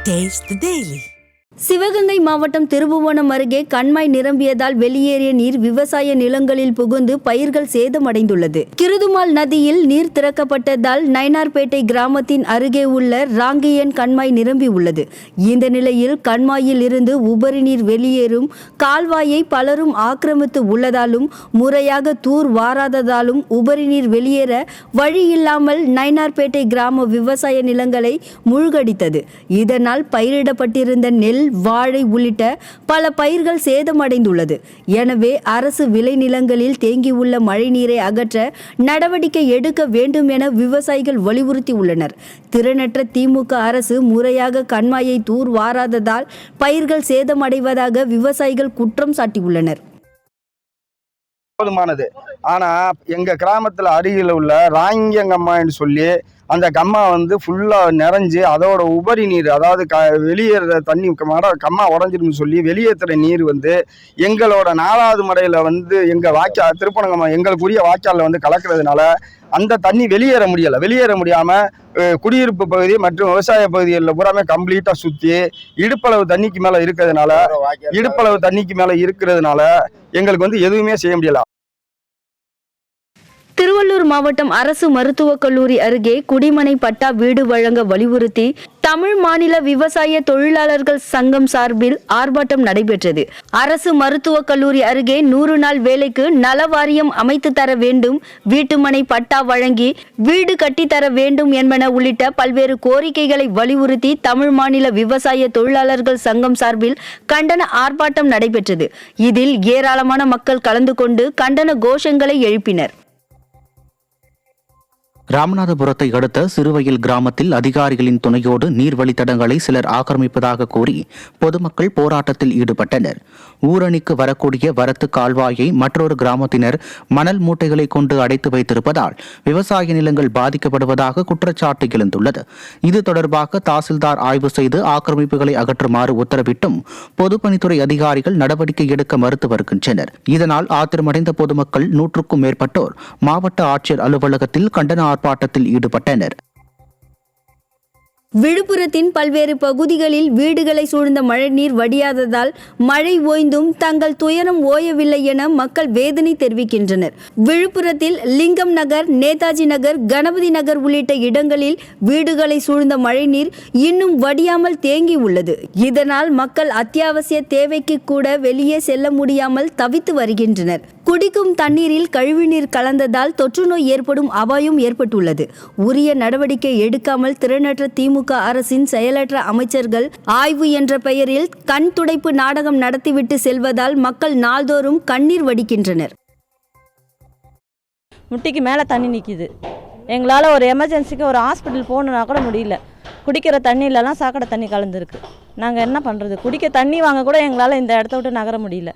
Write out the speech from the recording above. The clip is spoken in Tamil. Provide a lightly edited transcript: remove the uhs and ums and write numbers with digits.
Taste the Daily. சிவகங்கை மாவட்டம் திருபுவனம் அருகே கண்மாய் நிரம்பியதால் வெளியேறிய நீர் விவசாய நிலங்களில் புகுந்து பயிர்கள் சேதமடைந்துள்ளது. கிருதுமால் நதியில் நீர் திறக்கப்பட்டதால் நயினார்பேட்டை கிராமத்தின் அருகே உள்ள ராங்கியன் கண்மாய் நிரம்பி உள்ளது. இந்த நிலையில் கண்மாயில் இருந்து உபரி நீர் வெளியேறும் கால்வாயை பலரும் ஆக்கிரமித்து உள்ளதாலும் முறையாக தூர் வாராததாலும் உபரி நீர் வெளியேற வழி இல்லாமல் நயினார்பேட்டை கிராம விவசாய நிலங்களை மூழ்கடித்தது. இதனால் பயிரிடப்பட்டிருந்த நெல், வாழை உள்ளிட்ட பல பயிர்கள் சேதமடைந்துள்ளது. எனவே அரசு விளைநிலங்களில் தேங்கியுள்ள மழைநீரை அகற்ற நடவடிக்கை எடுக்க வேண்டும் என விவசாயிகள் வலியுறுத்தி உள்ளனர். திறனற்ற திமுக அரசு முறையாக கண்மாயை தூர் வாராததால் பயிர்கள் சேதமடைவதாக விவசாயிகள் குற்றம் சாட்டியுள்ளனர். போதுமானது. ஆனா எங்க கிராமத்துல அருகில் உள்ள ராங்கியங்கம்மான்னு சொல்லி அந்த கம்மா ஃபுல்லா நிறைஞ்சு அதோட உபரி நீர், அதாவது வெளியேற தண்ணி கம்மா உடஞ்சிருன்னு சொல்லி வெளியேற்றுற நீர் எங்களோட 4வது மடையில எங்க வாய்க்கா திருப்பனங்கம்மா எங்களுக்குரிய வாய்க்காலில் கலக்கிறதுனால அந்த தண்ணி வெளியேற முடியாம குடியிருப்பு பகுதி மற்றும் விவசாய பகுதிகளில் பூராமே கம்ப்ளீட்டா சுத்தி இடுப்பளவு தண்ணிக்கு மேல இருக்கிறதுனால எங்களுக்கு எதுவுமே செய்ய முடியல. திருவள்ளூர் மாவட்டம் அரசு மருத்துவக் கல்லூரி அருகே குடிமனை பட்டா வீடு வழங்க வலியுறுத்தி தமிழ் மாநில விவசாய தொழிலாளர்கள் சங்கம் சார்பில் ஆர்ப்பாட்டம் நடைபெற்றது. அரசு மருத்துவக் கல்லூரி அருகே 100 நாள் வேலைக்கு நல வாரியம் அமைத்து தர வேண்டும், வீட்டுமனை பட்டா வழங்கி வீடு கட்டித்தர வேண்டும் என்பன உள்ளிட்ட பல்வேறு கோரிக்கைகளை வலியுறுத்தி தமிழ் மாநில விவசாய தொழிலாளர்கள் சங்கம் சார்பில் கண்டன ஆர்ப்பாட்டம் நடைபெற்றது. இதில் ஏராளமான மக்கள் கலந்து கொண்டு கண்டன கோஷங்களை எழுப்பினர். ராமநாதபுரத்தை அடுத்த சிறுவயல் கிராமத்தில் அதிகாரிகளின் துணையோடு நீர்வழித்தடங்களை சிலர் ஆக்கிரமிப்பதாக கூறி பொதுமக்கள் போராட்டத்தில் ஈடுபட்டனர். ஊரணிக்கு வரக்கூடிய வரத்து கால்வாயை மற்றொரு கிராமத்தினர் மணல் மூட்டைகளை கொண்டு அடைத்து வைத்திருப்பதால் விவசாய நிலங்கள் பாதிக்கப்படுவதாக குற்றச்சாட்டு எழுந்துள்ளது. இது தொடர்பாக தாசில்தார் ஆய்வு செய்து ஆக்கிரமிப்புகளை அகற்றுமாறு உத்தரவிட்டும் பொதுப்பணித்துறை அதிகாரிகள் நடவடிக்கை எடுக்க மறுத்து வருகின்றனர். இதனால் ஆத்திரமடைந்த பொதுமக்கள் 100க்கும் மேற்பட்டோர் மாவட்ட ஆட்சியர் அலுவலகத்தில் கண்டன ஆர்ப்பாட்டத்தில் ஈடுபட்டனர். விழுப்புரத்தின் பல்வேறு பகுதிகளில் வீடுகளை சூழ்ந்த மழைநீர் வடியாததால் மழை ஓய்ந்தும் தங்கள் துயரம் ஓயவில்லை என மக்கள் வேதனை தெரிவிக்கின்றனர். விழுப்புரத்தில் லிங்கம் நகர், நேதாஜி நகர், கணபதி நகர் உள்ளிட்ட இடங்களில் வீடுகளை சூழ்ந்த மழைநீர் இன்னும் வடியாமல் தேங்கி உள்ளது. இதனால் மக்கள் அத்தியாவசிய தேவைக்கு கூட வெளியே செல்ல முடியாமல் தவித்து வருகின்றனர். குடிக்கும் தண்ணீரில் கழிவுநீர் கலந்ததால் தொற்றுநோய் ஏற்படும் அபாயம் ஏற்பட்டுள்ளது. உரிய நடவடிக்கை எடுக்காமல் திறனற்ற திமுக அரசின் செயலற்ற அமைச்சர்கள் ஆய்வு என்ற பெயரில் கண் துடைப்பு நாடகம் நடத்திவிட்டு செல்வதால் மக்கள் நாள்தோறும் கண்ணீர் வடிக்கின்றனர். முட்டிக்கு மேலே தண்ணி நிற்கிது. எங்களால் ஒரு எமர்ஜென்சிக்கு ஒரு ஹாஸ்பிட்டல் போகணுன்னா கூட முடியல. குடிக்கிற தண்ணியிலலாம் சாக்கடை தண்ணி கலந்துருக்கு. நாங்கள் என்ன பண்ணுறது? குடிக்க தண்ணி வாங்க கூட எங்களால் இந்த இடத்த விட்டு நகர முடியல.